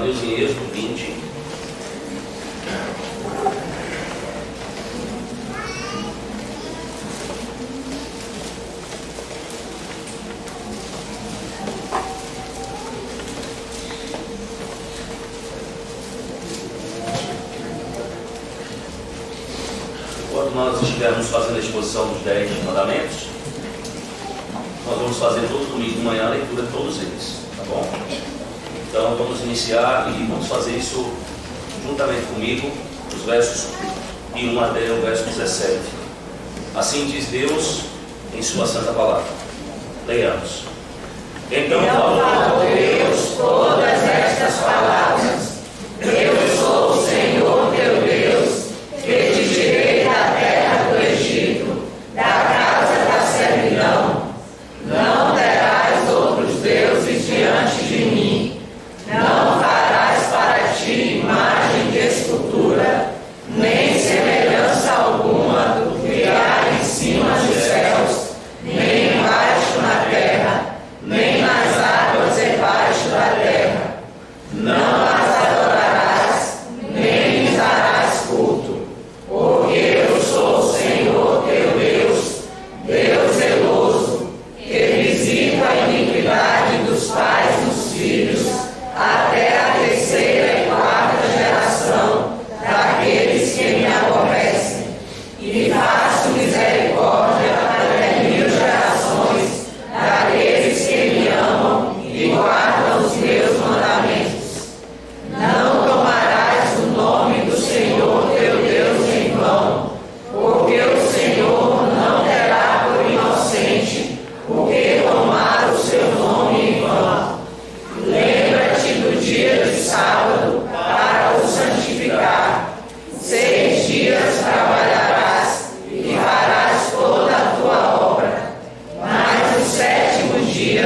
Deus, em Êxodo 20. Enquanto nós estivermos fazendo a exposição dos 10 mandamentos, nós vamos fazer todo domingo de manhã a leitura de todos eles, tá bom? Então vamos iniciar e vamos fazer isso juntamente comigo, os versos de 1 até o verso 17. Assim diz Deus em sua santa palavra. Leiamos. Então falou Deus todas estas palavras: Eu sou o Senhor teu Deus, que te tirei da terra do Egito, da casa da servidão. Não terás outros deuses diante de mim. Não farás para ti imagem de escultura, nem semelhança alguma do que há em cima dos céus, nem embaixo na terra, nem nas águas debaixo da terra. Não as adorarás, nem lhes darás culto, porque eu sou o Senhor teu Deus, Deus zeloso, que visita a iniquidade dos pais nos filhos, até a terceira e quarta geração daqueles que me aborrecem, e faço misericórdia até 1000 gerações daqueles que me amam e guardam os meus mandamentos. Não tomarás o nome do Senhor teu Deus em vão, porque o Senhor não terá por inocente o que tomar o seu nome em vão. Lembra-te do dia de sábado para o santificar. 6 dias trabalharás e farás toda a tua obra, mas o 7º dia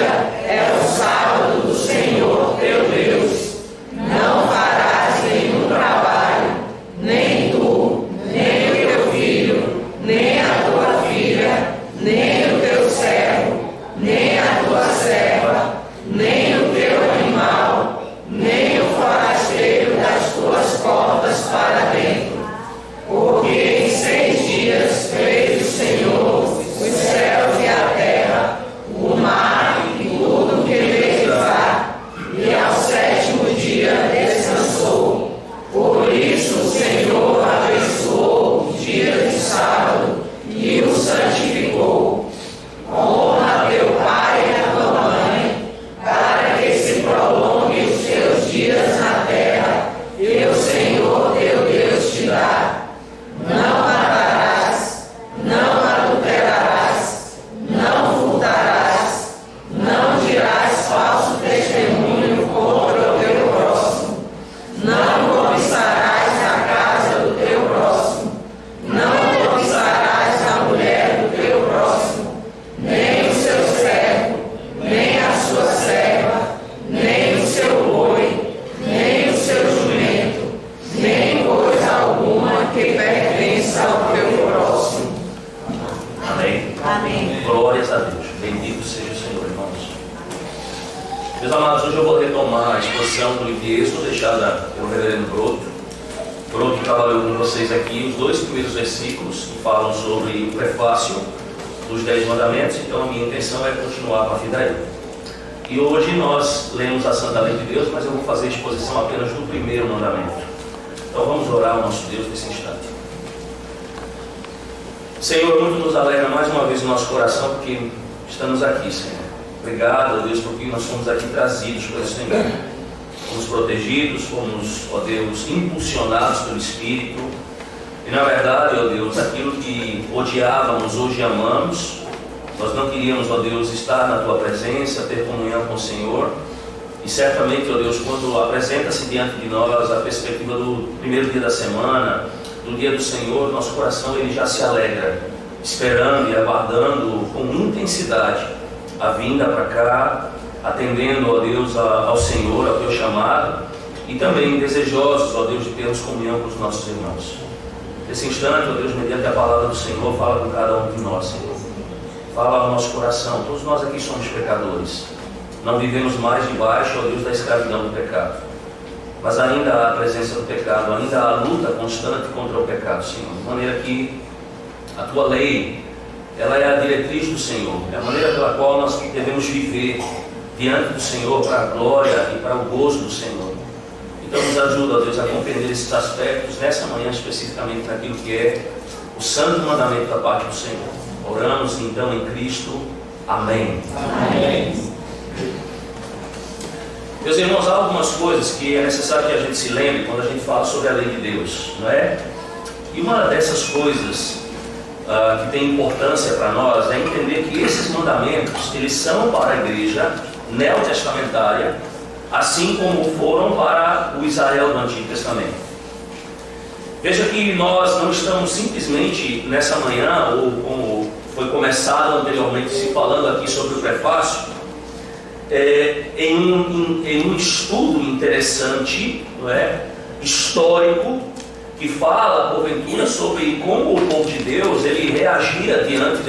é o sábado do Senhor teu Deus. Não farás nenhum trabalho, nem tu, nem o teu filho, nem a tua filha, nem o teu servo, nem a tua serva, nem o teu animal, nem o forasteiro das tuas portas para dentro. Porque em 6 dias fez o Senhor os céus e a terra, o mar e tudo que neles há, e ao 7º dia descansou. Por isso o Senhor abençoou o dia de sábado e o santificou. Honra teu pai e a tua mãe, para que se prolongue os teus dias na terra, e o Senhor teu Deus te dá. Não matarás, não adulterarás, não furtarás, não dirás falso testemunho contra o teu próximo, não cobiçarás a casa do teu próximo, não cobiçarás a mulher do teu próximo, nem o seu servo, nem a sua serva, nem o seu boi, nem o seu jumento, nem coisa alguma que pertença ao teu próximo. Amém? Amém. Glórias a Deus. Bendito seja o Senhor, irmãos. Meus amados, hoje eu vou retomar a exposição do livro de Êxodo, deixada pelo reverendo Broto. Broto trabalhou com vocês aqui os 2 primeiros versículos que falam sobre o prefácio dos 10 mandamentos, então a minha intenção é continuar a partir daí. E hoje nós lemos a Santa Lei de Deus, mas eu vou fazer a exposição apenas do primeiro mandamento. Então vamos orar ao nosso Deus nesse instante. Senhor, muito nos alegra mais uma vez o nosso coração, porque estamos aqui, Senhor. Obrigado, ó Deus, porque nós fomos aqui trazidos pelo Senhor. Fomos protegidos, fomos, ó Deus, impulsionados pelo Espírito. E na verdade, ó Deus, aquilo que odiávamos, hoje amamos. Nós não queríamos, ó Deus, estar na Tua presença, ter comunhão com o Senhor. E certamente, ó Deus, quando apresenta-se diante de nós a perspectiva do primeiro dia da semana, do dia do Senhor, nosso coração ele já se alegra, esperando e aguardando com intensidade a vinda para cá, atendendo, ó Deus, ao Senhor, ao Teu chamado, e também desejosos, ó Deus, de termos comunhão com os nossos irmãos. Nesse instante, ó Deus, mediante a palavra do Senhor, fala com cada um de nós, Senhor. Fala ao nosso coração. Todos nós aqui somos pecadores. Não vivemos mais debaixo, ó Deus, da escravidão do pecado. mas ainda há a presença do pecado, ainda há a luta constante contra o pecado, Senhor. De maneira que a Tua lei, ela é a diretriz do Senhor, é a maneira pela qual nós devemos viver diante do Senhor para a glória e para o gozo do Senhor. Então nos ajuda, ó Deus, a compreender esses aspectos nessa manhã, especificamente naquilo que é o santo mandamento da parte do Senhor. Oramos então em Cristo. Amém. Amém. Meus irmãos, há algumas coisas que é necessário que a gente se lembre quando a gente fala sobre a lei de Deus, não é? E uma dessas coisas que tem importância para nós é entender que esses mandamentos, eles são para a igreja neotestamentária, assim como foram para o Israel do Antigo Testamento. Veja que nós não estamos simplesmente nessa manhã, ou como foi começado anteriormente se falando aqui sobre o prefácio, em um estudo interessante, não é? Histórico, que fala, porventura, sobre como o povo de Deus ele reagia diante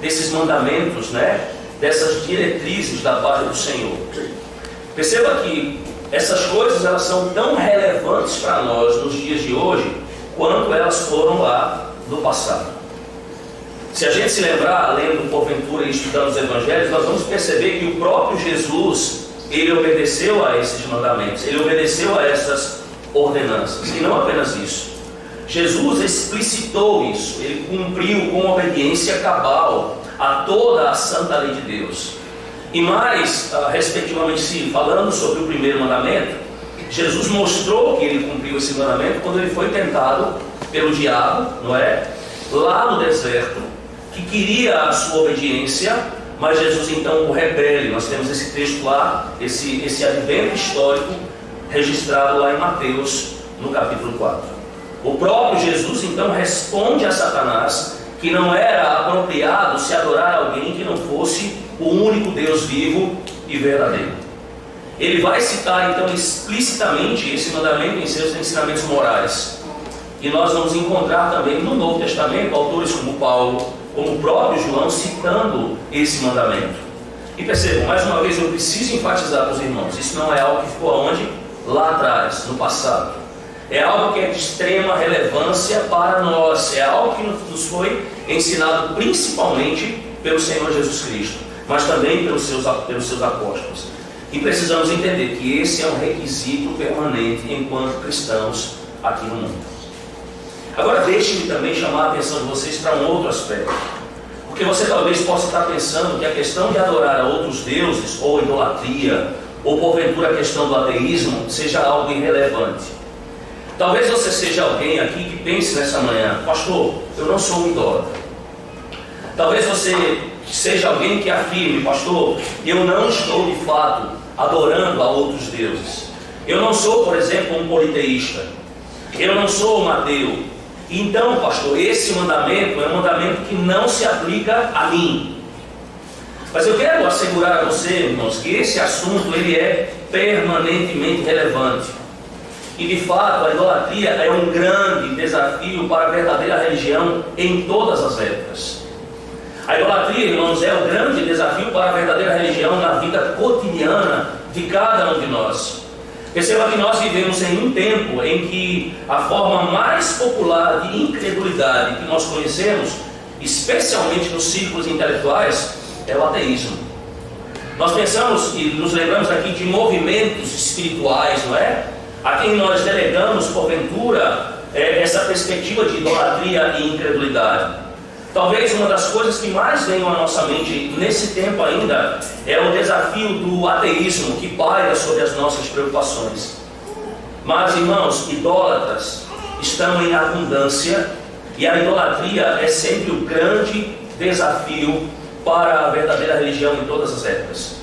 desses mandamentos, né? Dessas diretrizes da parte do Senhor. Perceba que essas coisas elas são tão relevantes para nós nos dias de hoje quanto elas foram lá no passado. Se a gente se lembrar, lendo porventura e estudando os evangelhos, nós vamos perceber que o próprio Jesus, ele obedeceu a esses mandamentos, ele obedeceu a essas ordenanças. E não apenas isso, Jesus explicitou isso, ele cumpriu com obediência cabal a toda a santa lei de Deus. E mais, respectivamente, falando sobre o primeiro mandamento, Jesus mostrou que ele cumpriu esse mandamento quando ele foi tentado pelo diabo, não é? Lá no deserto, que queria a sua obediência, mas Jesus então o rebelde. Nós temos esse texto lá, esse advento histórico registrado lá em Mateus, no capítulo 4. O próprio Jesus então responde a Satanás que não era apropriado se adorar alguém que não fosse o único Deus vivo e verdadeiro. Ele vai citar então explicitamente esse mandamento em seus ensinamentos morais. E nós vamos encontrar também no Novo Testamento autores como Paulo, como o próprio João, citando esse mandamento. E percebam, mais uma vez eu preciso enfatizar para os irmãos, isso não é algo que ficou aonde? Lá atrás, no passado. É algo que é de extrema relevância para nós, é algo que nos foi ensinado principalmente pelo Senhor Jesus Cristo, mas também pelos seus apóstolos. E precisamos entender que esse é um requisito permanente enquanto cristãos aqui no mundo. Agora deixe-me também chamar a atenção de vocês para um outro aspecto, porque você talvez possa estar pensando que a questão de adorar a outros deuses, ou idolatria, ou porventura a questão do ateísmo, seja algo irrelevante. Talvez você seja alguém aqui que pense nessa manhã: pastor, eu não sou um idólatra. Talvez você seja alguém que afirme: pastor, eu não estou de fato adorando a outros deuses. Eu não sou, por exemplo, um politeísta. Eu não sou um ateu. Então, pastor, esse mandamento é um mandamento que não se aplica a mim. Mas eu quero assegurar a você, irmãos, que esse assunto ele é permanentemente relevante. E de fato, a idolatria é um grande desafio para a verdadeira religião em todas as épocas. A idolatria, irmãos, é o grande desafio para a verdadeira religião na vida cotidiana de cada um de nós. Perceba que nós vivemos em um tempo em que a forma mais popular de incredulidade que nós conhecemos, especialmente nos círculos intelectuais, é o ateísmo. Nós pensamos e nos lembramos aqui de movimentos espirituais, não é? A quem nós delegamos, porventura, essa perspectiva de idolatria e incredulidade. Talvez uma das coisas que mais venham à nossa mente nesse tempo ainda é o desafio do ateísmo que paira sobre as nossas preocupações. Mas, irmãos, idólatras estão em abundância e a idolatria é sempre o grande desafio para a verdadeira religião em todas as épocas.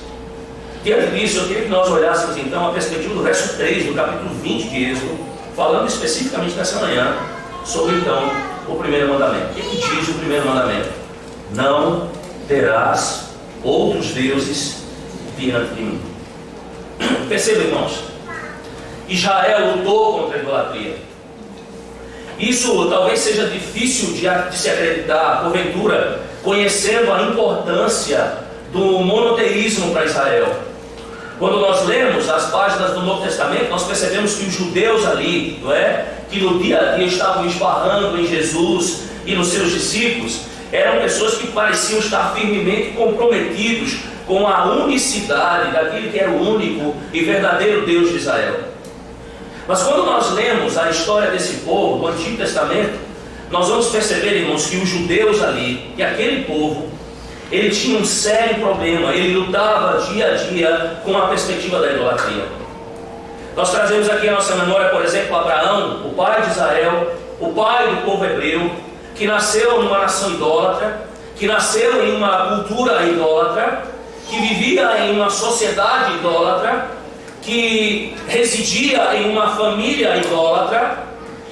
Diante disso, eu queria que nós olhássemos então a perspectiva do verso 3 do capítulo 20 de Êxodo, falando especificamente nessa manhã sobre então o primeiro mandamento. O que diz o primeiro mandamento? Não terás outros deuses diante de mim. Perceba, irmãos, Israel lutou contra a idolatria. Isso talvez seja difícil de se acreditar, porventura, conhecendo a importância do monoteísmo para Israel. Quando nós lemos as páginas do Novo Testamento, nós percebemos que os judeus ali, não é? Que no dia a dia estavam esbarrando em Jesus e nos seus discípulos, eram pessoas que pareciam estar firmemente comprometidos com a unicidade daquele que era o único e verdadeiro Deus de Israel. Mas quando nós lemos a história desse povo do Antigo Testamento, nós vamos perceber, irmãos, que os judeus ali, que aquele povo, ele tinha um sério problema, ele lutava dia a dia com a perspectiva da idolatria. Nós trazemos aqui a nossa memória, por exemplo, Abraão, o pai de Israel, o pai do povo hebreu, que nasceu numa nação idólatra, que nasceu em uma cultura idólatra, que vivia em uma sociedade idólatra, que residia em uma família idólatra,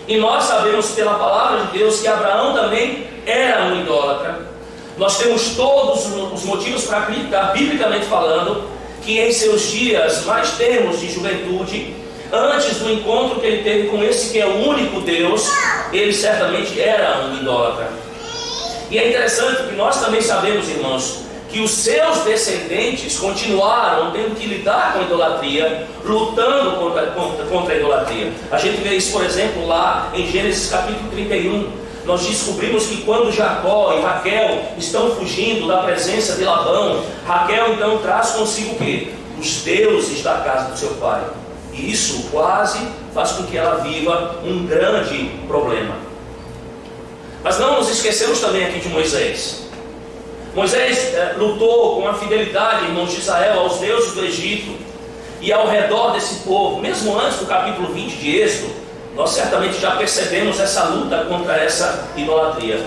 e nós sabemos pela palavra de Deus que Abraão também era um idólatra. Nós temos todos os motivos para acreditar, biblicamente falando, que em seus dias mais termos de juventude, antes do encontro que ele teve com esse que é o único Deus, ele certamente era um idólatra. E é interessante que nós também sabemos, irmãos, que os seus descendentes continuaram tendo que lidar com a idolatria, lutando contra a idolatria. A gente vê isso, por exemplo, lá em Gênesis capítulo 31. Nós descobrimos que quando Jacó e Raquel estão fugindo da presença de Labão, Raquel então traz consigo o quê? Os deuses da casa do seu pai. E isso quase faz com que ela viva um grande problema. Mas não nos esquecemos também aqui de Moisés. Moisés lutou com a fidelidade, irmãos de Israel, aos deuses do Egito e ao redor desse povo. Mesmo antes do capítulo 20 de Êxodo, nós certamente já percebemos essa luta contra essa idolatria.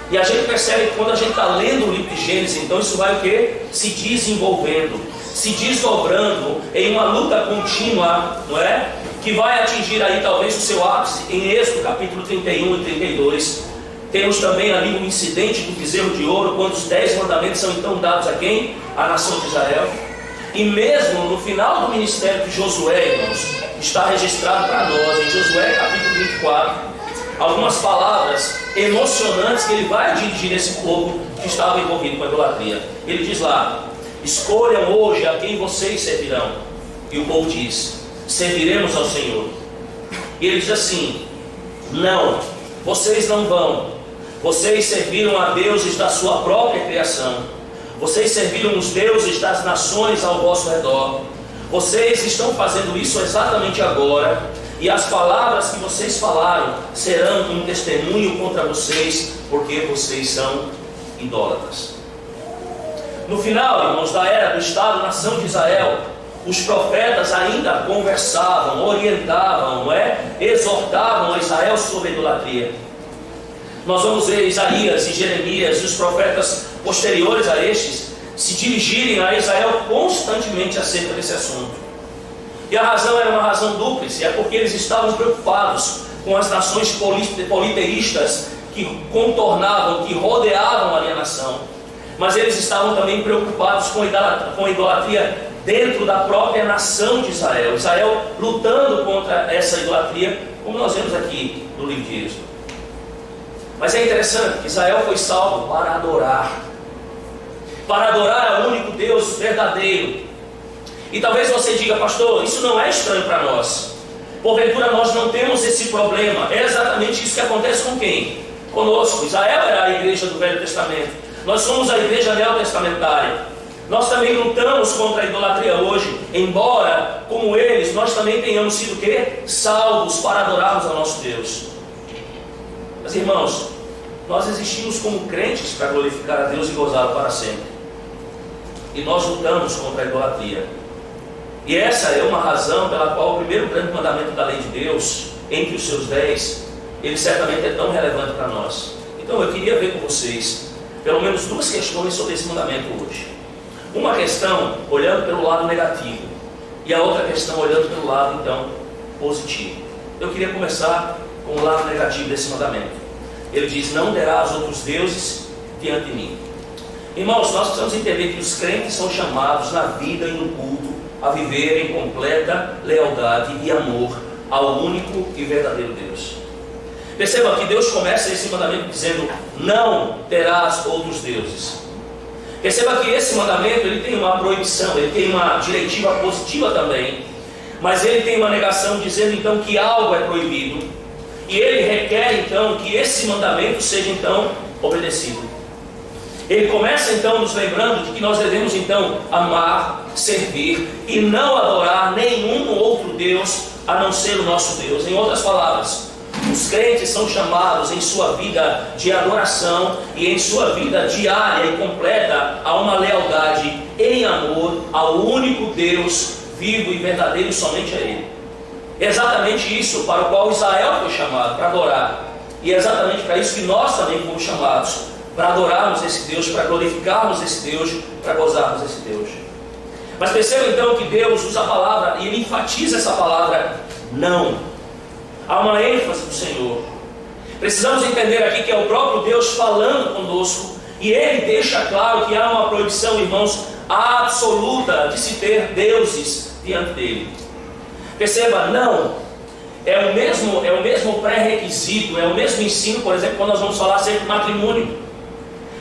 E a gente percebe que quando a gente está lendo o livro de Gênesis, então isso vai o quê? Se desenvolvendo, se desdobrando em uma luta contínua, não é? Que vai atingir aí talvez o seu ápice em Êxodo capítulo 31 e 32. Temos também ali o incidente do bezerro de ouro, quando os 10 mandamentos são então dados a quem? A nação de Israel. E mesmo no final do ministério de Josué, irmãos, está registrado para nós, em Josué capítulo 24, algumas palavras emocionantes que ele vai dirigir a esse povo que estava envolvido com a idolatria. Ele diz lá: escolham hoje a quem vocês servirão. E o povo diz: serviremos ao Senhor. E ele diz assim: não, vocês não vão. Vocês serviram a deuses da sua própria criação. Vocês serviram os deuses das nações ao vosso redor. Vocês estão fazendo isso exatamente agora. E as palavras que vocês falaram serão um testemunho contra vocês, porque vocês são idólatras. No final, irmãos, da era do Estado-nação de Israel, os profetas ainda conversavam, orientavam, exortavam a Israel sobre a idolatria. Nós vamos ver Isaías e Jeremias e os profetas posteriores a estes se dirigirem a Israel constantemente acerca desse assunto. E a razão era uma razão dúplice, é porque eles estavam preocupados com as nações politeístas que contornavam, que rodeavam ali a nação. Mas eles estavam também preocupados com a idolatria dentro da própria nação de Israel. Israel lutando contra essa idolatria, como nós vemos aqui no livro de Êxodo. Mas é interessante que Israel foi salvo para adorar ao único Deus verdadeiro. E talvez você diga: pastor, isso não é estranho para nós. Porventura nós não temos esse problema. É exatamente isso que acontece com quem? Conosco. Israel era a igreja do Velho Testamento. Nós somos a igreja neotestamentária. Nós também lutamos contra a idolatria hoje, embora, como eles, nós também tenhamos sido o quê? Salvos para adorarmos ao nosso Deus. Mas irmãos, nós existimos como crentes para glorificar a Deus e gozá-lo para sempre. E nós lutamos contra a idolatria. E essa é uma razão pela qual o primeiro grande mandamento da lei de Deus, entre os seus 10, ele certamente é tão relevante para nós. Então eu queria ver com vocês pelo menos duas questões sobre esse mandamento hoje. Uma questão olhando pelo lado negativo e a outra questão olhando pelo lado então positivo. Eu queria começar com o lado negativo desse mandamento. Ele diz: não terás outros deuses diante de mim. Irmãos, nós precisamos entender que os crentes são chamados na vida e no culto a viver em completa lealdade e amor ao único e verdadeiro Deus. Perceba que Deus começa esse mandamento dizendo: não terás outros deuses. Perceba que esse mandamento ele tem uma proibição, ele tem uma diretiva positiva também, mas ele tem uma negação dizendo então que algo é proibido, e ele requer então que esse mandamento seja então obedecido. Ele começa então nos lembrando de que nós devemos então amar, servir e não adorar nenhum outro Deus a não ser o nosso Deus. Em outras palavras, os crentes são chamados em sua vida de adoração e em sua vida diária e completa a uma lealdade em amor ao único Deus vivo e verdadeiro, somente a Ele. É exatamente isso para o qual Israel foi chamado, para adorar. E é exatamente para isso que nós também fomos chamados, para adorarmos esse Deus, para glorificarmos esse Deus, para gozarmos esse Deus. Mas perceba então que Deus usa a palavra e Ele enfatiza essa palavra não. Há uma ênfase do Senhor. Precisamos entender aqui que é o próprio Deus falando conosco, e Ele deixa claro que há uma proibição, irmãos, absoluta de se ter deuses diante dele. Perceba, não é o mesmo pré-requisito, é o mesmo ensino, por exemplo, quando nós vamos falar sobre matrimônio.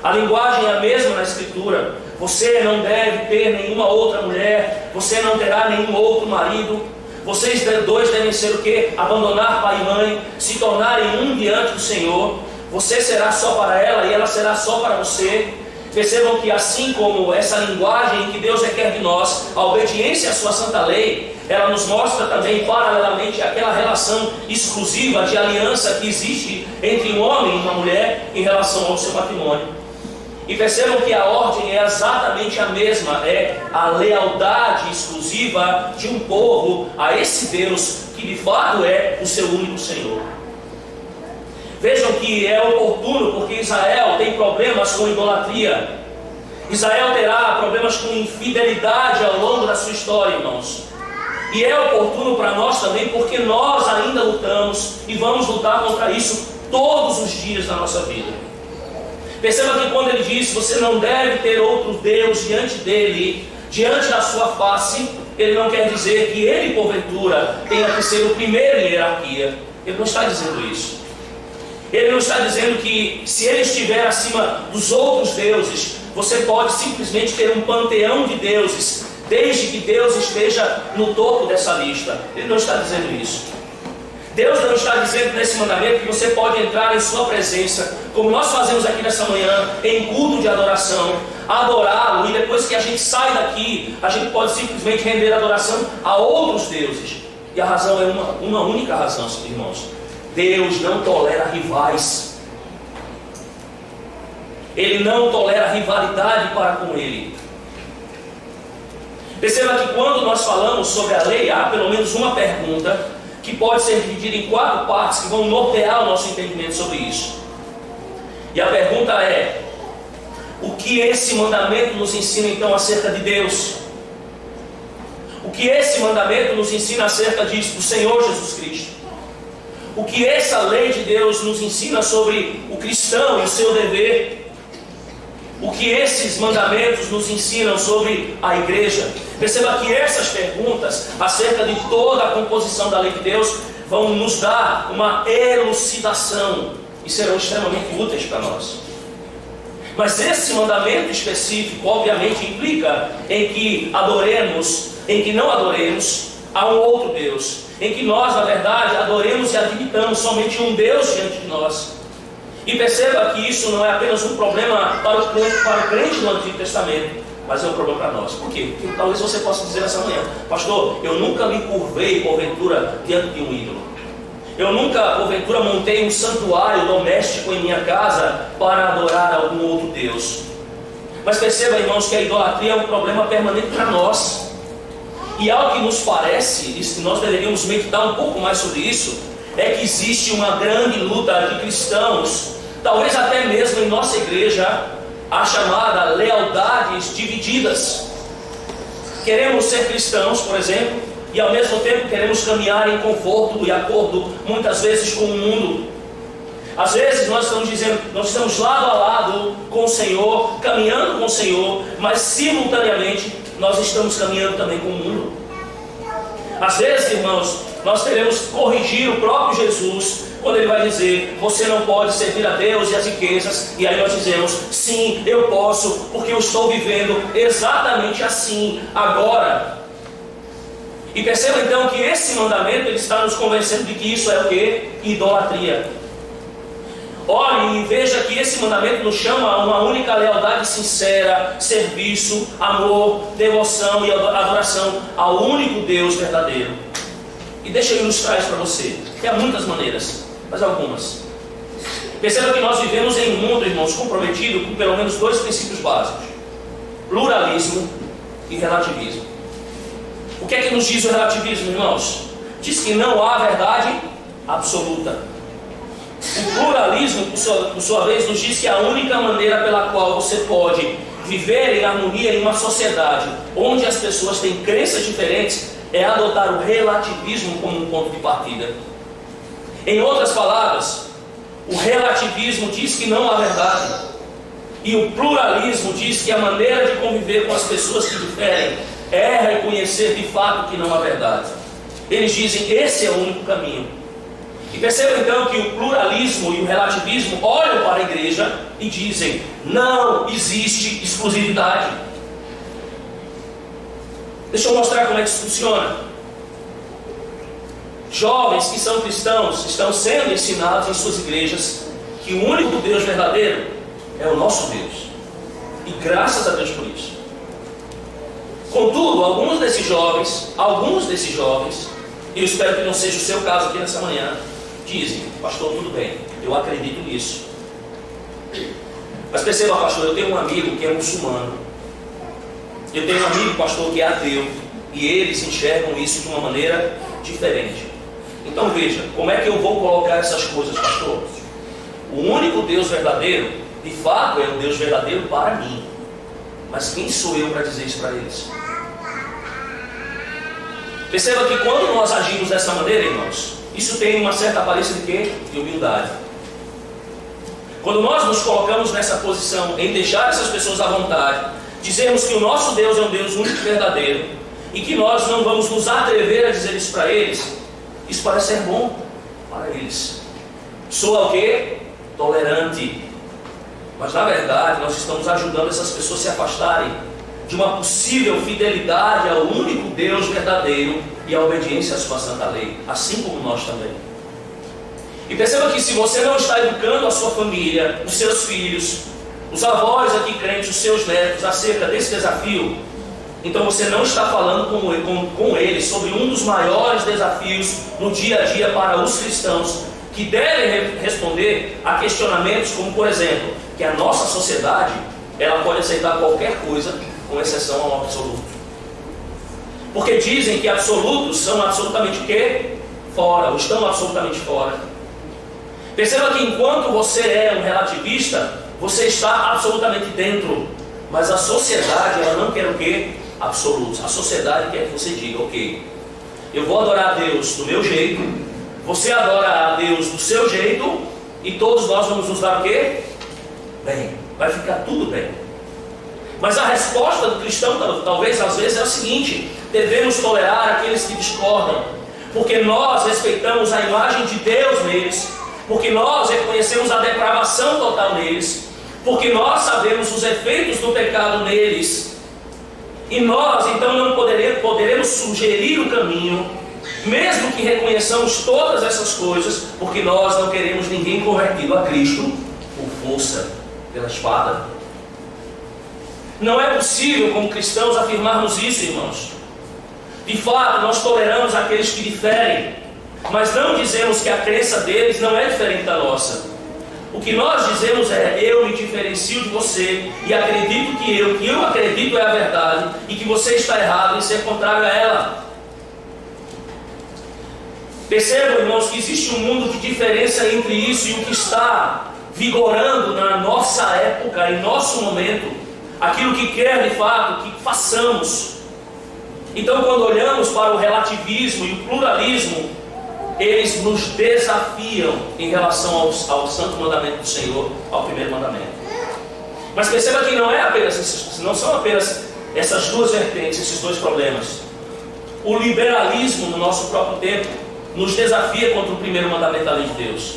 A linguagem é a mesma na Escritura. Você não deve ter nenhuma outra mulher, você não terá nenhum outro marido. Vocês dois devem ser o quê? Abandonar pai e mãe, se tornarem um diante do Senhor. Você será só para ela e ela será só para você. Percebam que assim como essa linguagem que Deus requer de nós, a obediência à sua santa lei, ela nos mostra também paralelamente aquela relação exclusiva de aliança que existe entre um homem e uma mulher em relação ao seu matrimônio. E percebam que a ordem é exatamente a mesma, é a lealdade exclusiva de um povo a esse Deus que de fato é o seu único Senhor. Vejam que é oportuno porque Israel tem problemas com idolatria. Israel terá problemas com infidelidade ao longo da sua história, irmãos. E é oportuno para nós também porque nós ainda lutamos e vamos lutar contra isso todos os dias da nossa vida. Perceba que quando ele diz, você não deve ter outro Deus diante dele, diante da sua face, ele não quer dizer que ele, porventura, tenha que ser o primeiro em hierarquia. Ele não está dizendo isso. Ele não está dizendo que se ele estiver acima dos outros deuses, você pode simplesmente ter um panteão de deuses, desde que Deus esteja no topo dessa lista. Ele não está dizendo isso. Deus não está dizendo nesse mandamento que você pode entrar em sua presença, como nós fazemos aqui nessa manhã, em culto de adoração, adorá-lo, e depois que a gente sai daqui, a gente pode simplesmente render adoração a outros deuses. E a razão é uma única razão, irmãos. Deus não tolera rivais. Ele não tolera rivalidade para com Ele. Perceba que quando nós falamos sobre a lei, há pelo menos uma pergunta que pode ser dividida em 4 partes que vão nortear o nosso entendimento sobre isso. E a pergunta é: o que esse mandamento nos ensina então acerca de Deus? O que esse mandamento nos ensina acerca do Senhor Jesus Cristo? O que essa lei de Deus nos ensina sobre o cristão e o seu dever? O que esses mandamentos nos ensinam sobre a igreja? Perceba que essas perguntas acerca de toda a composição da lei de Deus vão nos dar uma elucidação e serão extremamente úteis para nós. Mas esse mandamento específico obviamente implica em que adoremos, em que não adoremos a um outro Deus, em que nós, na verdade, adoremos e admitamos somente um Deus diante de nós. E perceba que isso não é apenas um problema para o crente do Antigo Testamento, mas é um problema para nós. Por quê? Porque talvez você possa dizer essa manhã: pastor, eu nunca me curvei porventura diante de um ídolo. Eu nunca porventura montei um santuário doméstico em minha casa para adorar algum outro Deus. Mas perceba, irmãos, que a idolatria é um problema permanente para nós. E algo que nos parece, e que nós deveríamos meditar um pouco mais sobre isso, é que existe uma grande luta de cristãos, talvez até mesmo em nossa igreja, a chamada lealdades divididas. Queremos ser cristãos, por exemplo, e ao mesmo tempo queremos caminhar em conforto e acordo, muitas vezes, com o mundo. Às vezes nós estamos dizendo, nós estamos lado a lado com o Senhor, caminhando com o Senhor, mas simultaneamente nós estamos caminhando também com o mundo. Às vezes, irmãos, nós teremos que corrigir o próprio Jesus, quando ele vai dizer, você não pode servir a Deus e as riquezas, e aí nós dizemos, sim, eu posso, porque eu estou vivendo exatamente assim, agora. E perceba então que esse mandamento, ele está nos convencendo de que isso é o quê? Idolatria. Olhe e veja que esse mandamento nos chama a uma única lealdade sincera, serviço, amor, devoção e adoração ao único Deus verdadeiro. E deixa eu ilustrar isso para você, que há muitas maneiras, mas algumas. Perceba que nós vivemos em um mundo, irmãos, comprometido com pelo menos dois princípios básicos: pluralismo e relativismo. O que é que nos diz o relativismo, irmãos? Diz que não há verdade absoluta. O pluralismo, por sua vez, nos diz que a única maneira pela qual você pode viver em harmonia em uma sociedade onde as pessoas têm crenças diferentes é adotar o relativismo como um ponto de partida. Em outras palavras, o relativismo diz que não há verdade, e o pluralismo diz que a maneira de conviver com as pessoas que diferem é reconhecer de fato que não há verdade. Eles dizem, esse é o único caminho. E percebam então que o pluralismo e o relativismo olham para a igreja e dizem, não existe exclusividade. Deixa eu mostrar como é que isso funciona. Jovens que são cristãos estão sendo ensinados em suas igrejas que o único Deus verdadeiro é o nosso Deus. E graças a Deus por isso. Contudo, alguns desses jovens, e eu espero que não seja o seu caso aqui nessa manhã, dizem, pastor, tudo bem, eu acredito nisso. Mas perceba, pastor, eu tenho um amigo que é muçulmano. Eu tenho um amigo, pastor, que é ateu. E eles enxergam isso de uma maneira diferente. Então veja, como é que eu vou colocar essas coisas, pastor? O único Deus verdadeiro, de fato, é o Deus verdadeiro para mim. Mas quem sou eu para dizer isso para eles? Perceba que quando nós agimos dessa maneira, irmãos, isso tem uma certa aparência de quê? De humildade. Quando nós nos colocamos nessa posição, em deixar essas pessoas à vontade, dizemos que o nosso Deus é um Deus único e verdadeiro, e que nós não vamos nos atrever a dizer isso para eles, isso parece ser bom para eles. Soa o quê? Tolerante. Mas na verdade nós estamos ajudando essas pessoas a se afastarem de uma possível fidelidade ao único Deus verdadeiro e a obediência à sua santa lei, assim como nós também. E perceba que se você não está educando a sua família, os seus filhos, os avós aqui crentes, os seus netos, acerca desse desafio, então você não está falando com eles sobre um dos maiores desafios no dia a dia para os cristãos, que devem responder a questionamentos como, por exemplo, que a nossa sociedade, ela pode aceitar qualquer coisa, com exceção ao absoluto. Porque dizem que absolutos são absolutamente o quê? Fora, ou estão absolutamente fora. Perceba que enquanto você é um relativista, você está absolutamente dentro. Mas a sociedade, ela não quer o quê? Absolutos. A sociedade quer que você diga, ok, eu vou adorar a Deus do meu jeito, você adora a Deus do seu jeito, e todos nós vamos nos dar o quê? Bem, vai ficar tudo bem. Mas a resposta do cristão, talvez às vezes, é o seguinte: devemos tolerar aqueles que discordam, porque nós respeitamos a imagem de Deus neles, porque nós reconhecemos a depravação total neles, porque nós sabemos os efeitos do pecado neles, e nós então não poderemos sugerir o caminho, mesmo que reconheçamos todas essas coisas, porque nós não queremos ninguém convertido a Cristo por força, pela espada. Não é possível, como cristãos, afirmarmos isso, irmãos. De fato, nós toleramos aqueles que diferem, mas não dizemos que a crença deles não é diferente da nossa. O que nós dizemos é: eu me diferencio de você e acredito que eu acredito é a verdade, e que você está errado em ser contrário a ela. Percebam, irmãos, que existe um mundo de diferença entre isso e o que está vigorando na nossa época, em nosso momento, aquilo que quer de fato que façamos. Então, quando olhamos para o relativismo e o pluralismo, eles nos desafiam em relação ao santo mandamento do Senhor, ao primeiro mandamento. Mas perceba que não são apenas essas duas vertentes, esses dois problemas. O liberalismo no nosso próprio tempo nos desafia contra o primeiro mandamento da lei de Deus.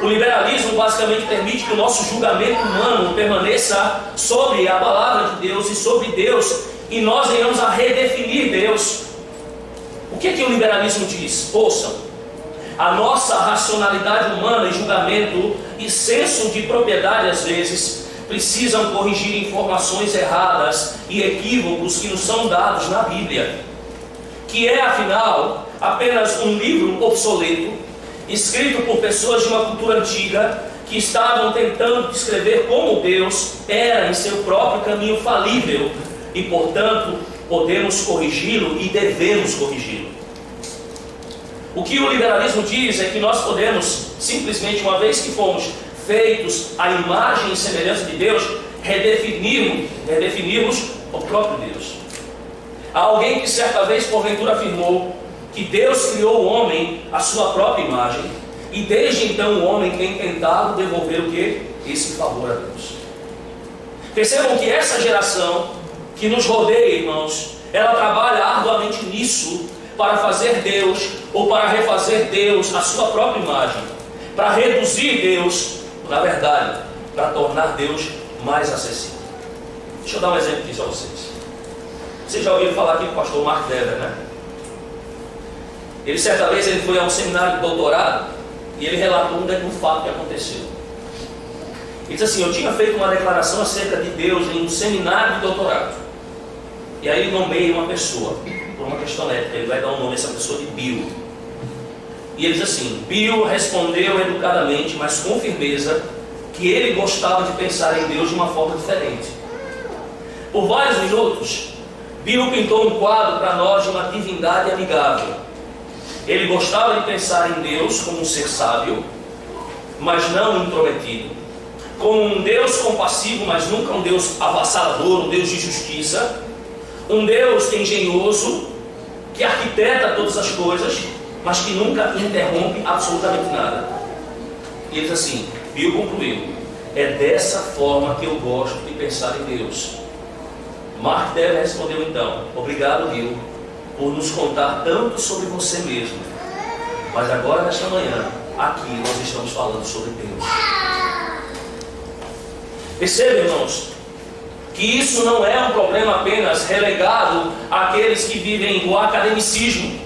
O liberalismo basicamente permite que o nosso julgamento humano permaneça sobre a palavra de Deus e sobre Deus, e nós venhamos a redefinir Deus. O que o liberalismo diz? Ouçam, a nossa racionalidade humana e julgamento e senso de propriedade às vezes precisam corrigir informações erradas e equívocos que nos são dados na Bíblia, que é afinal apenas um livro obsoleto, escrito por pessoas de uma cultura antiga que estavam tentando descrever como Deus era em seu próprio caminho falível e, portanto, podemos corrigi-lo e devemos corrigi-lo. O que o liberalismo diz é que nós podemos, simplesmente, uma vez que fomos feitos à imagem e semelhança de Deus, redefinirmos o próprio Deus. Há alguém que certa vez, porventura, afirmou que Deus criou o homem à sua própria imagem, e desde então o homem tem tentado devolver o quê? Esse favor a Deus. Percebam que essa geração que nos rodeia, irmãos, ela trabalha arduamente nisso, para fazer Deus, ou para refazer Deus à sua própria imagem, para reduzir Deus, na verdade, para tornar Deus mais acessível. Deixa eu dar um exemplo disso a vocês. Vocês já ouviram falar aqui do pastor Mark Dever, né? Ele, certa vez, ele foi a um seminário de doutorado e ele relatou um fato que aconteceu. Ele disse assim: eu tinha feito uma declaração acerca de Deus em um seminário de doutorado. E aí ele nomeia uma pessoa, por uma questão ética, ele vai dar o nome a essa pessoa de Bill. E ele diz assim: Bill respondeu educadamente, mas com firmeza, que ele gostava de pensar em Deus de uma forma diferente. Por vários minutos, Bill pintou um quadro para nós de uma divindade amigável. Ele gostava de pensar em Deus como um ser sábio, mas não intrometido, como um Deus compassivo, mas nunca um Deus avassalador, um Deus de justiça, um Deus engenhoso, que arquiteta todas as coisas, mas que nunca interrompe absolutamente nada. E ele diz assim, Bill concluiu: é dessa forma que eu gosto de pensar em Deus. Mark Dever respondeu então: obrigado, Bill, por nos contar tanto sobre você mesmo. Mas agora, nesta manhã, aqui nós estamos falando sobre Deus. Percebam, irmãos, que isso não é um problema apenas relegado àqueles que vivem o academicismo.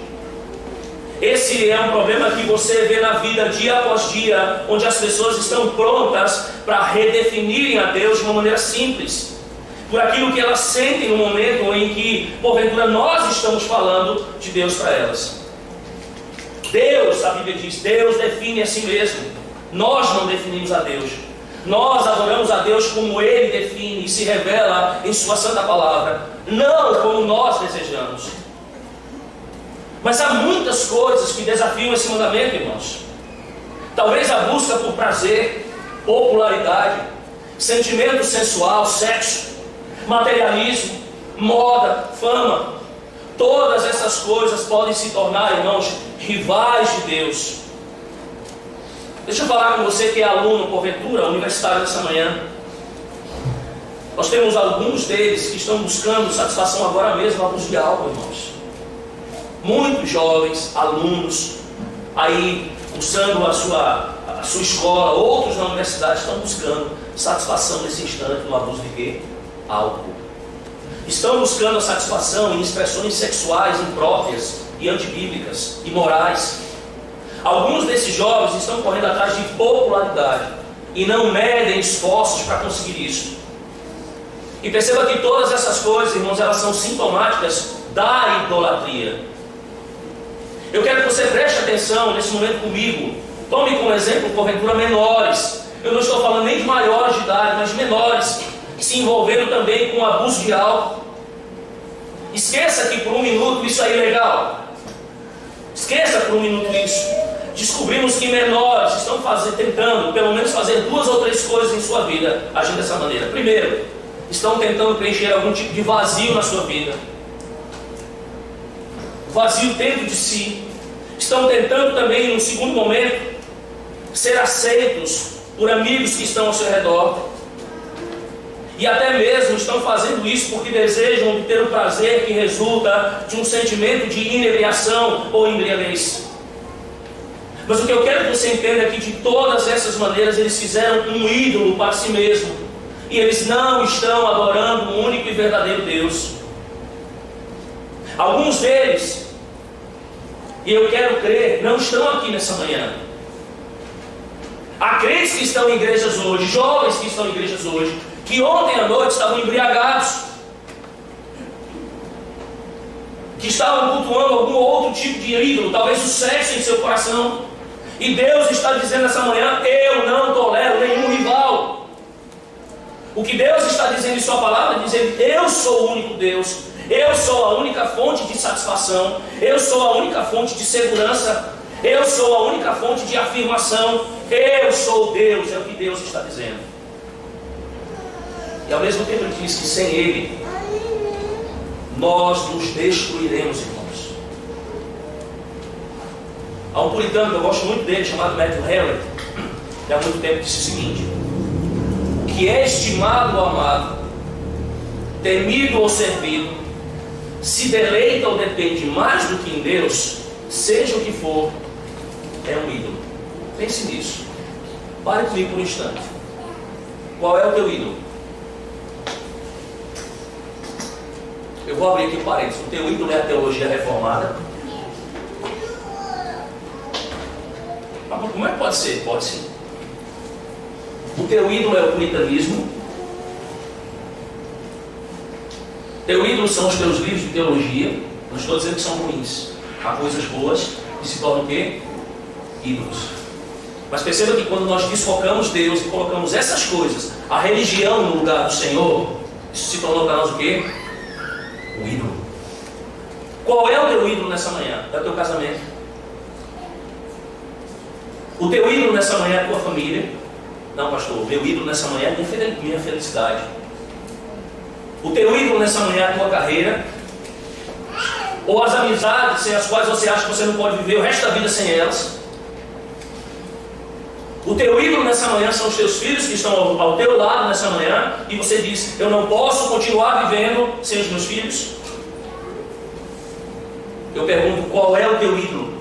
Esse é um problema que você vê na vida dia após dia, onde as pessoas estão prontas para redefinirem a Deus de uma maneira simples, por aquilo que elas sentem no momento em que, porventura, nós estamos falando de Deus para elas. Deus, a Bíblia diz, Deus define a si mesmo. Nós não definimos a Deus. Nós adoramos a Deus como Ele define e se revela em Sua Santa Palavra, não como nós desejamos. Mas há muitas coisas que desafiam esse mandamento, irmãos. Talvez a busca por prazer, popularidade, sentimento sensual, sexo, materialismo, moda, fama. Todas essas coisas podem se tornar, irmãos, rivais de Deus. Deixa eu falar com você que é aluno, porventura, universitário dessa manhã. Nós temos alguns deles que estão buscando satisfação agora mesmo no abuso de álcool, irmãos. Muitos jovens, alunos, aí cursando a sua escola, outros na universidade estão buscando satisfação nesse instante no abuso de quê? Álcool. Estão buscando a satisfação em expressões sexuais impróprias e antibíblicas, imorais. Alguns desses jovens estão correndo atrás de popularidade e não medem esforços para conseguir isso. E perceba que todas essas coisas, irmãos, elas são sintomáticas da idolatria. Eu quero que você preste atenção nesse momento comigo. Tome como exemplo, porventura, menores. Eu não estou falando nem de maiores de idade, mas de menores, se envolvendo também com abuso de álcool. Esqueça que por um minuto isso é ilegal. Esqueça por um minuto isso. Descobrimos que menores estão tentando pelo menos fazer 2 ou 3 coisas em sua vida, agindo dessa maneira. Primeiro, estão tentando preencher algum tipo de vazio na sua vida. Vazio dentro de si. Estão tentando também, no segundo momento, ser aceitos por amigos que estão ao seu redor. E até mesmo estão fazendo isso porque desejam obter o prazer que resulta de um sentimento de inebriação ou embriaguez. Mas o que eu quero que você entenda é que de todas essas maneiras eles fizeram um ídolo para si mesmo. E eles não estão adorando o único e verdadeiro Deus. Alguns deles, e eu quero crer, não estão aqui nessa manhã. Há crentes que estão em igrejas hoje, jovens que estão em igrejas hoje, que ontem à noite estavam embriagados, que estavam cultuando algum outro tipo de ídolo, talvez o sexo em seu coração. E Deus está dizendo essa manhã: eu não tolero nenhum rival. O que Deus está dizendo em sua palavra é dizer: eu sou o único Deus, eu sou a única fonte de satisfação, eu sou a única fonte de segurança, eu sou a única fonte de afirmação, eu sou Deus, é o que Deus está dizendo. E ao mesmo tempo ele diz que sem Ele nós nos destruiremos, irmãos. Há um puritano que eu gosto muito dele, chamado Matthew Henry, que há muito tempo disse o seguinte: o que é estimado ou amado, temido ou servido, se deleita ou depende mais do que em Deus, seja o que for, é um ídolo. Pense nisso. Pare comigo por um instante. Qual é o teu ídolo? Eu vou abrir aqui um parênteses. O teu ídolo é a teologia reformada. Mas como é que pode ser? Pode sim. O teu ídolo é o puritanismo. Teu ídolo são os teus livros de teologia. Não estou dizendo que são ruins. Há coisas boas que se tornam o quê? Ídolos. Mas perceba que quando nós desfocamos Deus e colocamos essas coisas, a religião no lugar do Senhor, isso se tornou para nós o quê? O ídolo. Qual é o teu ídolo nessa manhã? É o teu casamento. O teu ídolo nessa manhã é a tua família. Não, pastor, o meu ídolo nessa manhã é minha felicidade. O teu ídolo nessa manhã é a tua carreira. Ou as amizades sem as quais você acha que você não pode viver o resto da vida sem elas. O teu ídolo nessa manhã são os teus filhos que estão ao teu lado nessa manhã, e você diz: eu não posso continuar vivendo sem os meus filhos. Eu pergunto: qual é o teu ídolo?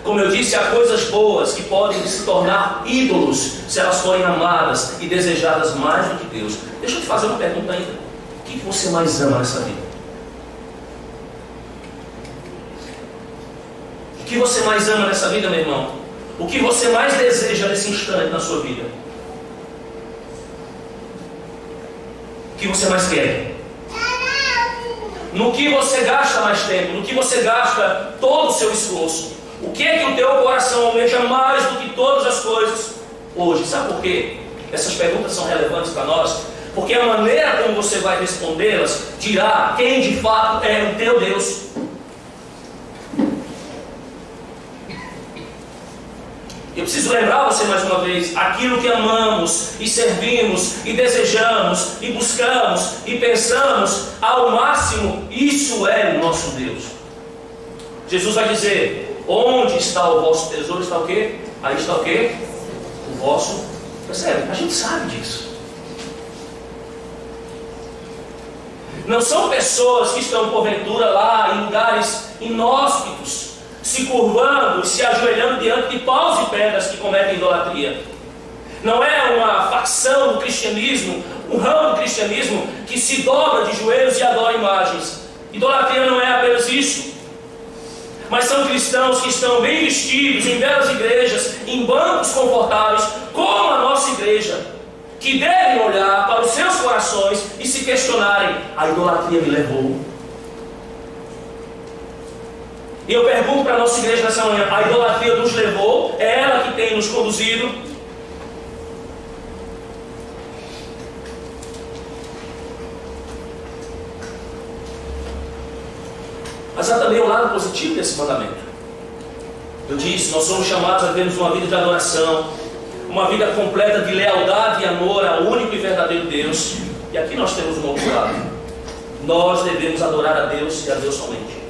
Como eu disse, há coisas boas que podem se tornar ídolos se elas forem amadas e desejadas mais do que Deus. Deixa eu te fazer uma pergunta ainda: o que você mais ama nessa vida? O que você mais ama nessa vida, meu irmão? O que você mais deseja nesse instante na sua vida? O que você mais quer? No que você gasta mais tempo? No que você gasta todo o seu esforço? O que é que o teu coração almeja mais do que todas as coisas hoje? Sabe por quê? Essas perguntas são relevantes para nós, porque a maneira como você vai respondê-las dirá quem de fato é o teu Deus. Eu preciso lembrar você mais uma vez: aquilo que amamos e servimos e desejamos e buscamos e pensamos ao máximo, isso é o nosso Deus. Jesus vai dizer: onde está o vosso tesouro, está o quê? Aí está o quê? O vosso. Percebe? A gente sabe disso. Não são pessoas que estão porventura lá em lugares inóspitos, se curvando e se ajoelhando diante de paus e pedras que cometem idolatria. Não é uma facção do cristianismo, um ramo do cristianismo que se dobra de joelhos e adora imagens. Idolatria não é apenas isso. Mas são cristãos que estão bem vestidos, em belas igrejas, em bancos confortáveis, como a nossa igreja, que devem olhar para os seus corações e se questionarem: a idolatria me levou. E eu pergunto para a nossa igreja nessa manhã: a idolatria nos levou? É ela que tem nos conduzido? Mas há também um lado positivo desse mandamento. Eu disse: nós somos chamados a vivermos uma vida de adoração, uma vida completa de lealdade e amor ao único e verdadeiro Deus. E aqui nós temos um outro lado: nós devemos adorar a Deus e a Deus somente.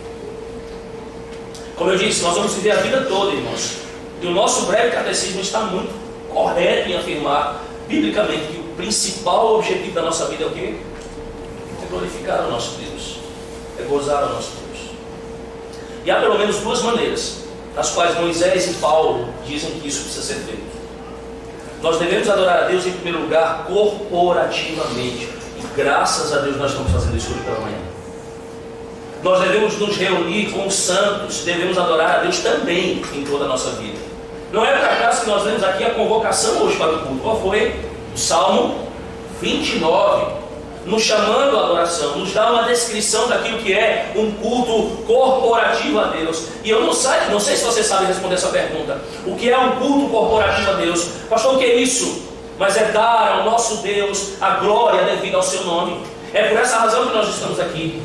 Como eu disse, nós vamos viver a vida toda, irmãos. E o nosso breve catecismo está muito correto em afirmar, biblicamente, que o principal objetivo da nossa vida é o quê? É glorificar o nosso Deus, é gozar o nosso Deus. E há pelo menos duas maneiras nas quais Moisés e Paulo dizem que isso precisa ser feito. Nós devemos adorar a Deus em primeiro lugar corporativamente. E graças a Deus nós estamos fazendo isso hoje pela manhã. Nós devemos nos reunir com os santos, devemos adorar a Deus também em toda a nossa vida. Não é por acaso que nós vemos aqui a convocação hoje para o culto. Qual foi? O Salmo 29. Nos chamando à adoração, nos dá uma descrição daquilo que é um culto corporativo a Deus. E eu não sei se você sabe responder essa pergunta. O que é um culto corporativo a Deus? Pastor, o que é isso? Mas é dar ao nosso Deus a glória devida ao seu nome. É por essa razão que nós estamos aqui.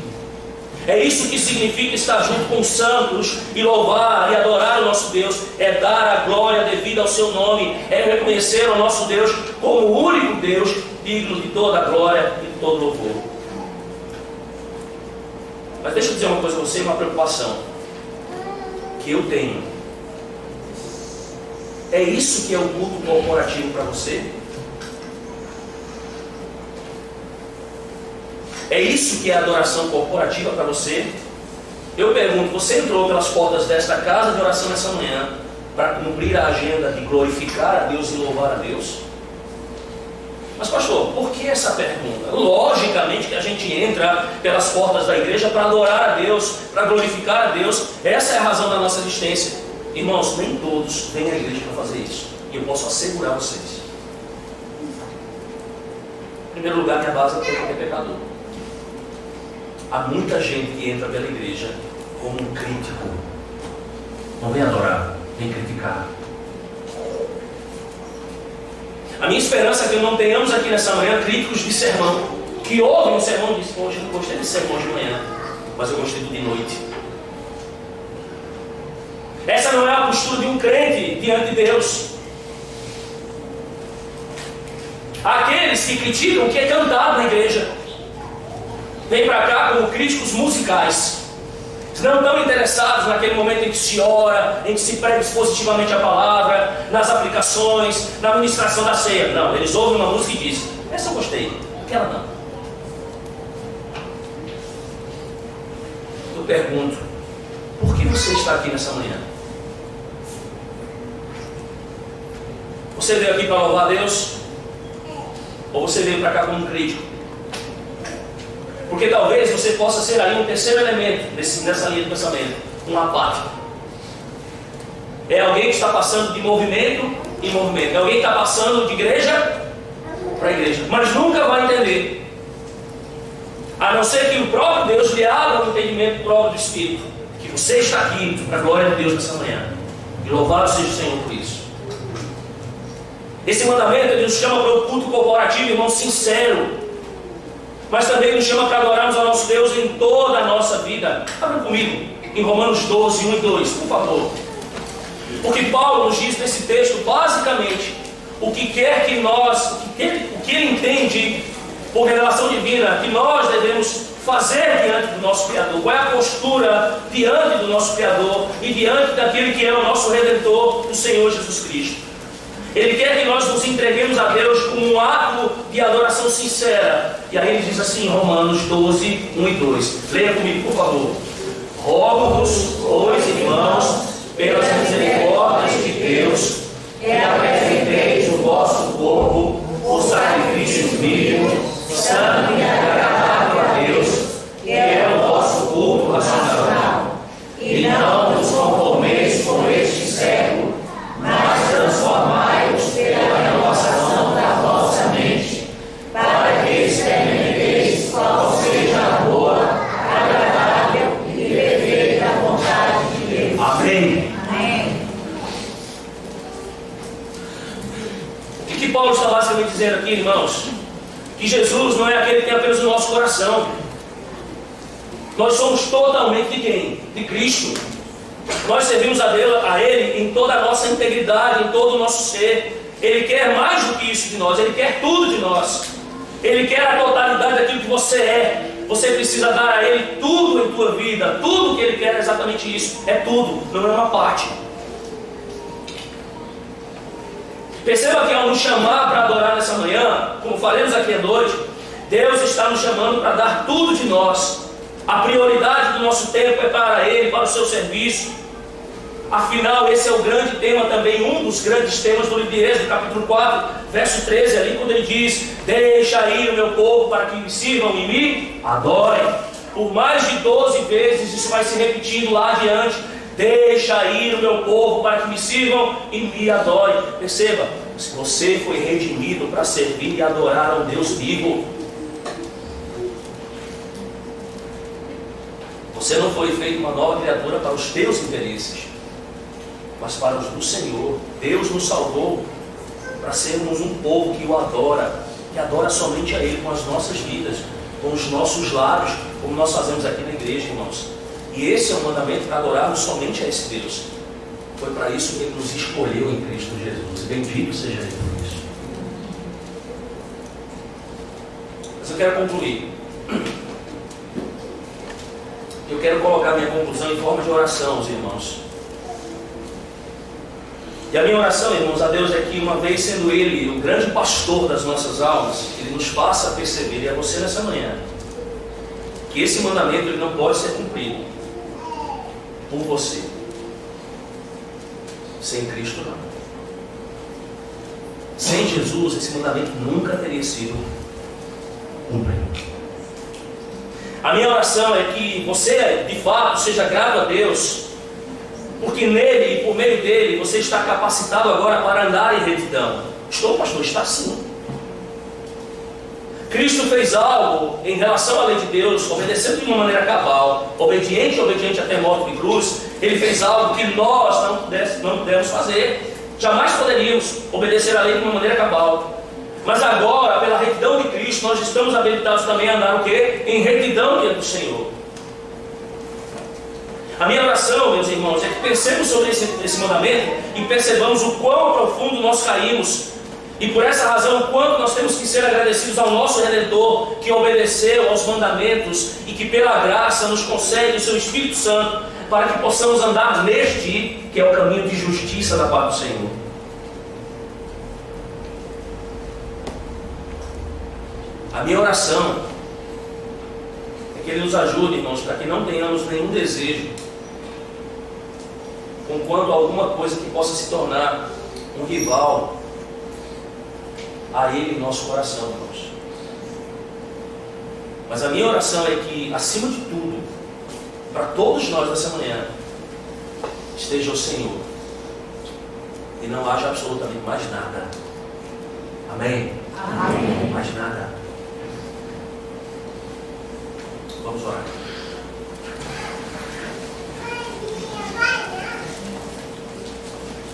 É isso que significa estar junto com os santos e louvar e adorar o nosso Deus. É dar a glória devida ao seu nome. É reconhecer o nosso Deus como o único Deus digno de toda a glória e de todo louvor. Mas deixa eu dizer uma coisa a você, uma preocupação que eu tenho. É isso que é o culto corporativo para você? É isso que é a adoração corporativa para você? Eu pergunto, você entrou pelas portas desta casa de oração nessa manhã para cumprir a agenda de glorificar a Deus e louvar a Deus? Mas pastor, por que essa pergunta? Logicamente que a gente entra pelas portas da igreja para adorar a Deus, para glorificar a Deus. Essa é a razão da nossa existência. Irmãos, nem todos vêm à igreja para fazer isso. E eu posso assegurar vocês. Em primeiro lugar, minha base é porque é pecador. Há muita gente que entra pela igreja como um crítico. Não vem adorar, vem criticar. A minha esperança é que não tenhamos aqui nessa manhã críticos de sermão, que ouvem o sermão e dizem, hoje eu não gostei de sermão de manhã, mas eu gostei do de noite. Essa não é a postura de um crente diante de Deus. Aqueles que criticam o que é cantado na igreja vêm para cá como críticos musicais. Não estão interessados naquele momento em que se ora, em que se prega expositivamente a palavra, nas aplicações, na ministração da ceia. Não, eles ouvem uma música e dizem, essa eu gostei, aquela não. Eu pergunto, por que você está aqui nessa manhã? Você veio aqui para louvar a Deus? Ou você veio para cá como um crítico? Porque talvez você possa ser aí um terceiro elemento nessa linha de pensamento, um apático. É alguém que está passando de movimento em movimento. É alguém que está passando de igreja para igreja, mas nunca vai entender. A não ser que o próprio Deus lhe abra o entendimento próprio do Espírito. Que você está aqui para a glória de Deus nessa manhã. E louvado seja o Senhor por isso. Esse mandamento ele nos chama para o culto corporativo, irmão, sincero. Mas também nos chama para adorarmos ao nosso Deus em toda a nossa vida. Abra comigo em Romanos 12, 1 e 2, por favor. Porque Paulo nos diz nesse texto, basicamente, o que quer que nós, o que ele entende por revelação divina, que nós devemos fazer diante do nosso Criador. Qual é a postura diante do nosso Criador e diante daquele que é o nosso Redentor, o Senhor Jesus Cristo. Ele quer que nós nos entreguemos a Deus como um ato de adoração sincera. E aí ele diz assim em Romanos 12, 1 e 2. Leia comigo, por favor. Rogo-vos, pois, irmãos, pelas misericórdias de Deus, que apresenteis o vosso corpo por sacrifício vivo, santo e agradável a Deus, que é o vosso culto racional. E não vos conformeis com este século, mas transformai-vos pela renovação da vossa mente, para que experimenteis qual seja a boa, agradável e perfeita vontade de Deus. Amém. Amém. O que Paulo está basicamente dizendo aqui, irmãos? Que Jesus não é aquele que tem apenas o nosso coração. Nós somos totalmente de quem? De Cristo. Nós servimos a Ele em toda a nossa integridade, em todo o nosso ser. Ele quer mais do que isso de nós, Ele quer tudo de nós. Ele quer a totalidade daquilo que você é. Você precisa dar a Ele tudo em tua vida. Tudo que Ele quer é exatamente isso. É tudo, não é uma parte. Perceba que ao nos chamar para adorar nessa manhã, como faremos aqui à noite, Deus está nos chamando para dar tudo de nós. A prioridade do nosso tempo é para Ele, para o seu serviço. Afinal, esse é o grande tema também, um dos grandes temas do livro de Êxodo, capítulo 4, verso 13, ali quando ele diz: deixa ir o meu povo para que me sirvam e me adorem. Por mais de 12 vezes isso vai se repetindo lá adiante: deixa ir o meu povo para que me sirvam e me adorem. Perceba, se você foi redimido para servir e adorar ao Deus vivo, você não foi feito uma nova criatura para os teus interesses, mas para os do Senhor. Deus nos salvou para sermos um povo que o adora, que adora somente a Ele com as nossas vidas, com os nossos lábios, como nós fazemos aqui na igreja, irmãos. E esse é o mandamento, para adorarmos somente a esse Deus. Foi para isso que Ele nos escolheu em Cristo Jesus. Bendito seja Ele por isso. Mas eu quero concluir. Eu quero colocar minha conclusão em forma de oração, os irmãos. E a minha oração, irmãos, a Deus é que, uma vez sendo Ele o grande pastor das nossas almas, Ele nos faça perceber, e a você nessa manhã, que esse mandamento ele não pode ser cumprido por você sem Cristo, não. Sem Jesus, esse mandamento nunca teria sido cumprido. A minha oração é que você, de fato, seja grato a Deus, porque nele e por meio dele você está capacitado agora para andar em retidão. Estou, pastor? Está sim. Cristo fez algo em relação à lei de Deus, obedecendo de uma maneira cabal, obediente até a morte de cruz. Ele fez algo que nós não pudemos fazer. Jamais poderíamos obedecer a lei de uma maneira cabal. Mas agora, pela retidão de Cristo, nós estamos habilitados também a andar o quê? Em retidão diante do Senhor. A minha oração, meus irmãos, é que pensemos sobre esse mandamento e percebamos o quão profundo nós caímos. E por essa razão, o quanto nós temos que ser agradecidos ao nosso Redentor, que obedeceu aos mandamentos e que pela graça nos concede o seu Espírito Santo, para que possamos andar neste, que é o caminho de justiça da parte do Senhor. A minha oração é que Ele nos ajude, irmãos, para que não tenhamos nenhum desejo quanto a alguma coisa que possa se tornar um rival a Ele em nosso coração, irmãos. Mas a minha oração é que, acima de tudo, para todos nós nessa manhã, esteja o Senhor e não haja absolutamente mais nada. Amém? Amém. Mais nada. Vamos orar.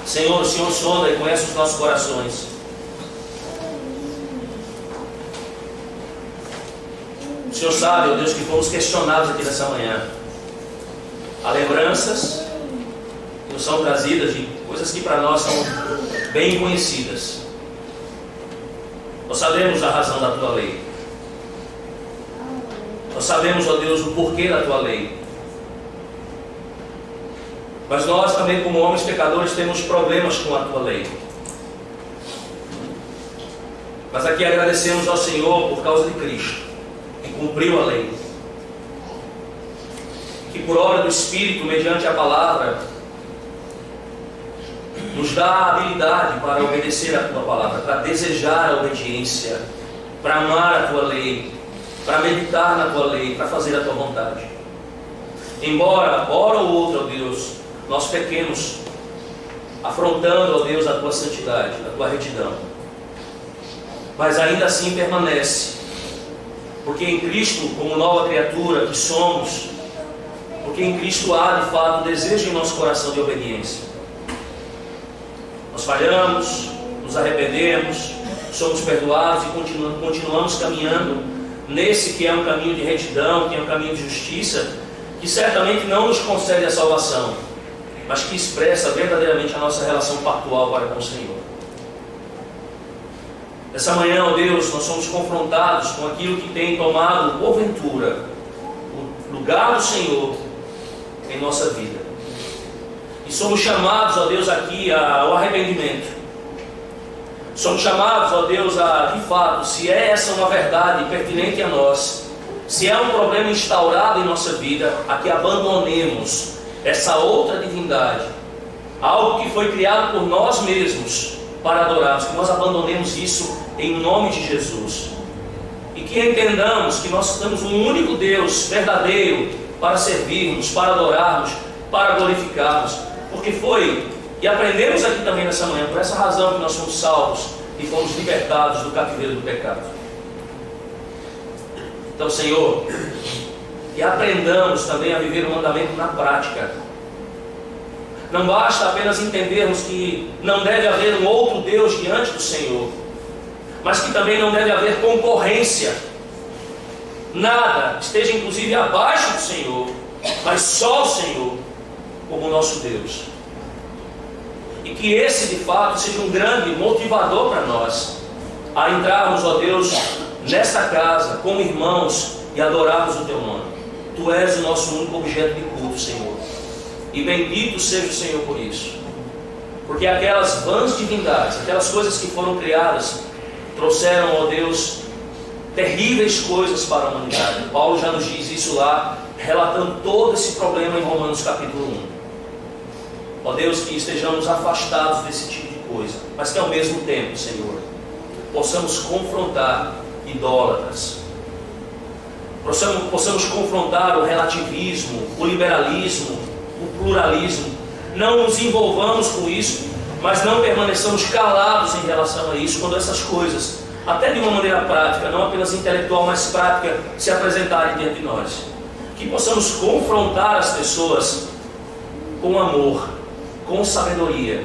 Senhor, o Senhor sonda e conhece os nossos corações. O Senhor sabe, ó Deus, que fomos questionados aqui nessa manhã. Há lembranças que nos são trazidas de coisas que para nós são bem conhecidas. Nós sabemos a razão da Tua lei. Nós sabemos, ó Deus, o porquê da Tua lei. Mas nós também, como homens pecadores, temos problemas com a Tua lei. Mas aqui agradecemos ao Senhor por causa de Cristo, que cumpriu a lei, que por obra do Espírito, mediante a palavra, nos dá a habilidade para obedecer a Tua palavra, para desejar a obediência, para amar a Tua lei, para meditar na Tua lei, para fazer a Tua vontade. Embora, hora ou outra, ó Deus, nós pequemos, afrontando, ó Deus, a Tua santidade, a Tua retidão, mas ainda assim permanece, porque em Cristo, como nova criatura que somos, porque em Cristo há de fato desejo em nosso coração de obediência. Nós falhamos, nos arrependemos, somos perdoados e continuamos caminhando nesse que é um caminho de retidão, que é um caminho de justiça, que certamente não nos concede a salvação, mas que expressa verdadeiramente a nossa relação pactual para com o Senhor. Nessa manhã, ó Deus, nós somos confrontados com aquilo que tem tomado, porventura, o lugar do Senhor em nossa vida. E somos chamados, ó Deus, aqui ao arrependimento. Somos chamados, ó Deus, a, de fato, se é essa uma verdade pertinente a nós, se é um problema instaurado em nossa vida, a que abandonemos essa outra divindade algo que foi criado por nós mesmos para adorarmos, que nós abandonemos isso em nome de Jesus. E que entendamos que nós temos um único Deus verdadeiro para servirmos, para adorarmos, para glorificarmos. Porque foi, e aprendemos aqui também nessa manhã, por essa razão que nós somos salvos e fomos libertados do cativeiro do pecado. Então, Senhor, que aprendamos também a viver o mandamento na prática. Não basta apenas entendermos que não deve haver um outro Deus diante do Senhor, mas que também não deve haver concorrência. Nada esteja inclusive abaixo do Senhor, mas só o Senhor como nosso Deus. E que esse de fato seja um grande motivador para nós a entrarmos, ó Deus, nesta casa como irmãos e adorarmos o Teu nome. Tu és o nosso único objeto de culto, Senhor, e bendito seja o Senhor por isso. Porque aquelas vãs divindades, aquelas coisas que foram criadas, trouxeram, ó Deus, terríveis coisas para a humanidade. Paulo já nos diz isso lá, relatando todo esse problema em Romanos capítulo 1. Ó Deus, que estejamos afastados desse tipo de coisa, mas que ao mesmo tempo, Senhor, possamos confrontar idólatras, possamos confrontar o relativismo, o liberalismo, o pluralismo. Não nos envolvamos com isso, mas não permaneçamos calados em relação a isso, quando essas coisas, até de uma maneira prática, não apenas intelectual, mas prática, se apresentarem diante de nós. Que possamos confrontar as pessoas com amor, com sabedoria,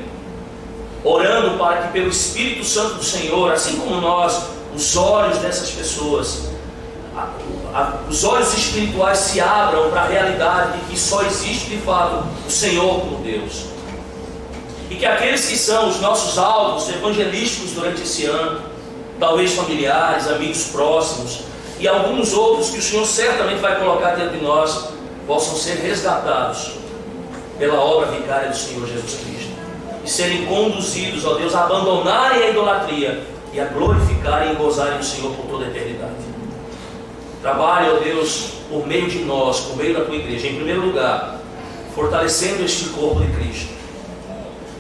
orando para que pelo Espírito Santo do Senhor, assim como nós, os olhos dessas pessoas, os olhos espirituais se abram para a realidade de que só existe de fato o Senhor como Deus. E que aqueles que são os nossos alvos evangelísticos durante esse ano, talvez familiares, amigos próximos, e alguns outros que o Senhor certamente vai colocar diante de nós, possam ser resgatados pela obra vicária do Senhor Jesus Cristo, e serem conduzidos, ó Deus, a abandonarem a idolatria e a glorificarem e gozarem do Senhor por toda a eternidade. Trabalhe, ó Deus, por meio de nós, por meio da Tua igreja, em primeiro lugar, fortalecendo este corpo de Cristo.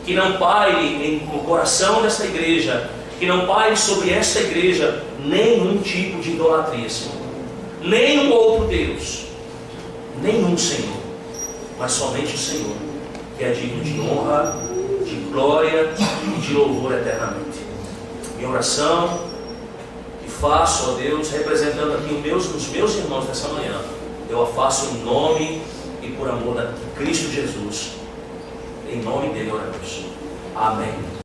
Que não paire no coração desta igreja, que não paire sobre esta igreja nenhum tipo de idolatria, Senhor. Nenhum outro Deus, nenhum Senhor, mas somente o Senhor, que é digno de honra, de glória e de louvor eternamente. Minha oração que faço, ó Deus, representando aqui os meus irmãos nessa manhã, eu a faço em nome e por amor de Cristo Jesus. Em nome dele oramos. Amém.